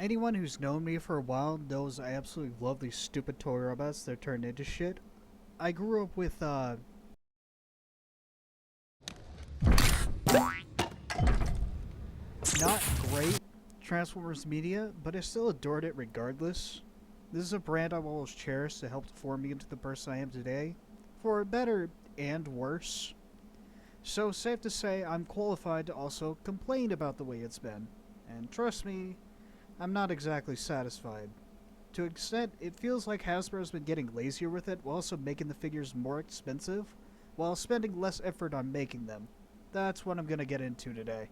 Anyone who's known me for a while knows I absolutely love these stupid toy robots that turn into shit. I grew up with, not great Transformers media, but I still adored it regardless. This is a brand I've always cherished that helped form me into the person I am today, for better and worse. So, safe to say, I'm qualified to also complain about the way it's been. And trust me, I'm not exactly satisfied. To an extent, it feels like Hasbro's been getting lazier with it while also making the figures more expensive, while spending less effort on making them. That's what I'm gonna get into today.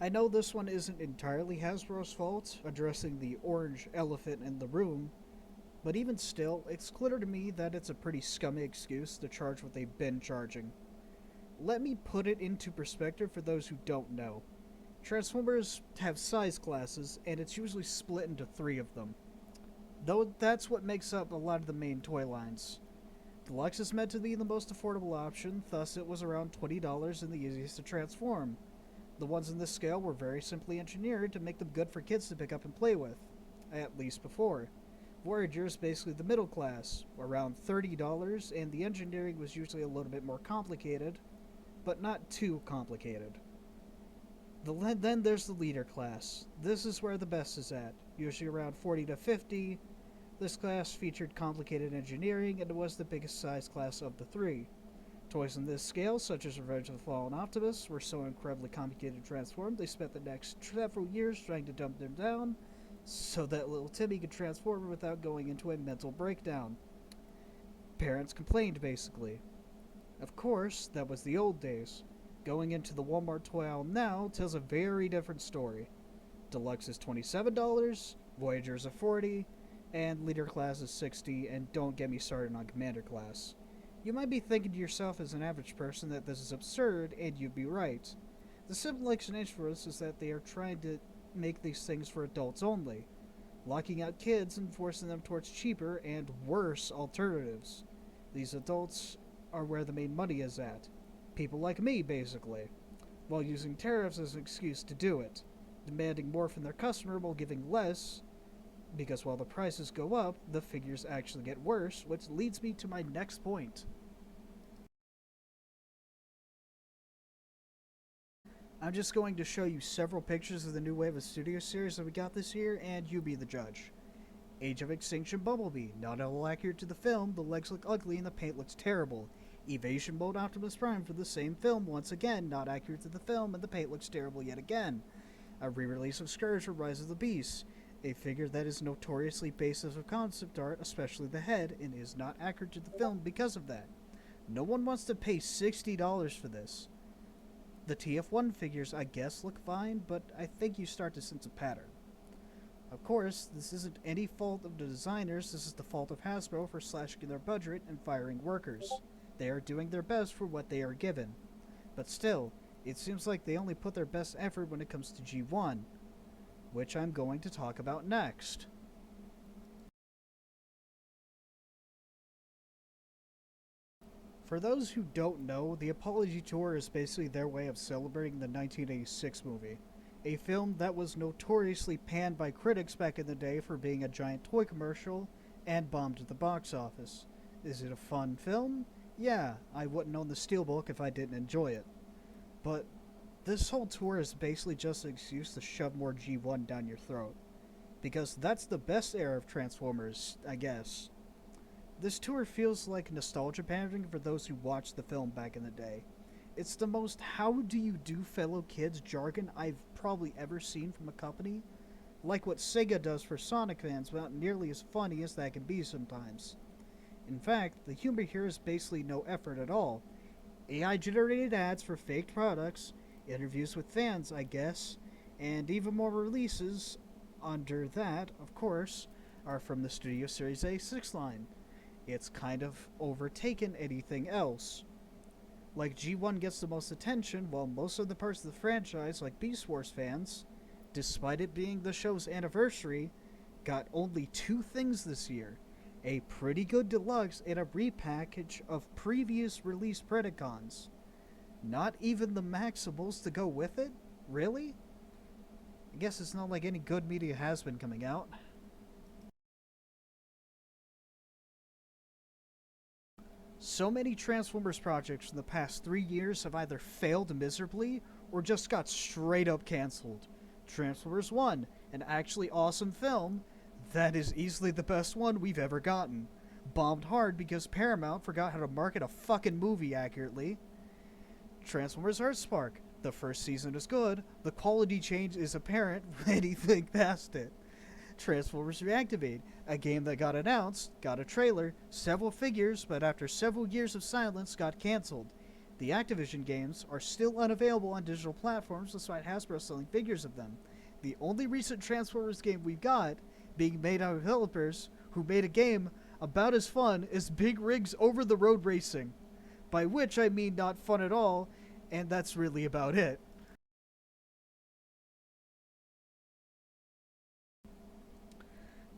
I know this one isn't entirely Hasbro's fault, addressing the orange elephant in the room, but even still, it's clear to me that it's a pretty scummy excuse to charge what they've been charging. Let me put it into perspective for those who don't know. Transformers have size classes, and it's usually split into three of them. Though that's what makes up a lot of the main toy lines. Deluxe is meant to be the most affordable option, thus it was around $20 and the easiest to transform. The ones in this scale were very simply engineered to make them good for kids to pick up and play with, at least before. Voyager is basically the middle class, around $30, and the engineering was usually a little bit more complicated, but not too complicated. Then there's the leader class. This is where the best is at, usually around 40 to 50. This class featured complicated engineering and was the biggest size class of the three. Toys on this scale, such as Revenge of the Fallen Optimus, were so incredibly complicated to transform, they spent the next several years trying to dumb them down so that little Timmy could transform without going into a mental breakdown. Parents complained, basically. Of course, that was the old days. Going into the Walmart toy aisle now tells a very different story. Deluxe is $27, Voyager is $40, and Leader class is $60, and don't get me started on Commander class. You might be thinking to yourself as an average person that this is absurd, and you'd be right. The simple explanation for this is that they are trying to make these things for adults only, locking out kids and forcing them towards cheaper and worse alternatives. These adults are where the main money is at. People like me, basically, while using tariffs as an excuse to do it, demanding more from their customer while giving less, because while the prices go up, the figures actually get worse, which leads me to my next point. I'm just going to show you several pictures of the new wave of studio series that we got this year, and you be the judge. Age of Extinction Bumblebee, not at all accurate to the film, the legs look ugly and the paint looks terrible. Evasion Mode Optimus Prime for the same film, once again, not accurate to the film, and the paint looks terrible yet again. A re-release of Scourge for Rise of the Beast, a figure that is notoriously based off of concept art, especially the head, and is not accurate to the film because of that. No one wants to pay $60 for this. The TF1 figures, I guess, look fine, but I think you start to sense a pattern. Of course, this isn't any fault of the designers, this is the fault of Hasbro for slashing their budget and firing workers. They are doing their best for what they are given. But still, it seems like they only put their best effort when it comes to G1, which I'm going to talk about next. For those who don't know, the Apology Tour is basically their way of celebrating the 1986 movie, a film that was notoriously panned by critics back in the day for being a giant toy commercial and bombed at the box office. Is it a fun film? Yeah, I wouldn't own the Steelbook if I didn't enjoy it. But this whole tour is basically just an excuse to shove more G1 down your throat. Because that's the best era of Transformers, I guess. This tour feels like nostalgia pandering for those who watched the film back in the day. It's the most how do you do fellow kids jargon I've probably ever seen from a company. Like what Sega does for Sonic fans, but not nearly as funny as that can be sometimes. In fact, the humor here is basically no effort at all. AI generated ads for faked products, interviews with fans, I guess, and even more releases under that, of course, are from the Studio Series A6 line. It's kind of overtaken anything else. Like G1 gets the most attention, while most of the parts of the franchise, like Beast Wars fans, despite it being the show's anniversary, got only two things this year. A pretty good deluxe and a repackage of previous release Predacons. Not even the Maximals to go with it? Really? I guess it's not like any good media has been coming out. So many Transformers projects in the past 3 years have either failed miserably or just got straight up cancelled. Transformers 1, an actually awesome film, that is easily the best one we've ever gotten. Bombed hard because Paramount forgot how to market a fucking movie accurately. Transformers Earthspark, the first season is good, the quality change is apparent when you think past it. Transformers Reactivate, a game that got announced, got a trailer, several figures, but after several years of silence got cancelled. The Activision games are still unavailable on digital platforms despite Hasbro selling figures of them. The only recent Transformers game we've got, being made by developers who made a game about as fun as Big Rig's Over the Road Racing. By which I mean not fun at all, and that's really about it.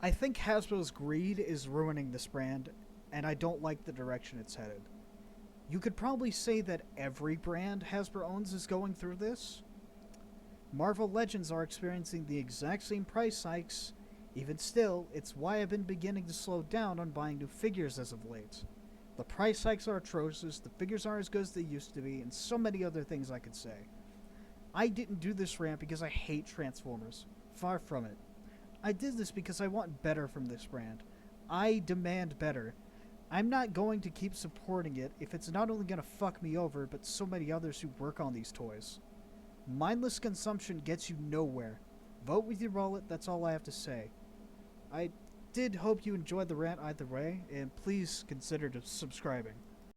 I think Hasbro's greed is ruining this brand, and I don't like the direction it's headed. You could probably say that every brand Hasbro owns is going through this. Marvel Legends are experiencing the exact same price hikes. Even still, it's why I've been beginning to slow down on buying new figures as of late. The price hikes are atrocious, the figures aren't as good as they used to be, and so many other things I could say. I didn't do this rant because I hate Transformers. Far from it. I did this because I want better from this brand. I demand better. I'm not going to keep supporting it if it's not only going to fuck me over, but so many others who work on these toys. Mindless consumption gets you nowhere. Vote with your wallet, that's all I have to say. I did hope you enjoyed the rant either way, and please consider subscribing.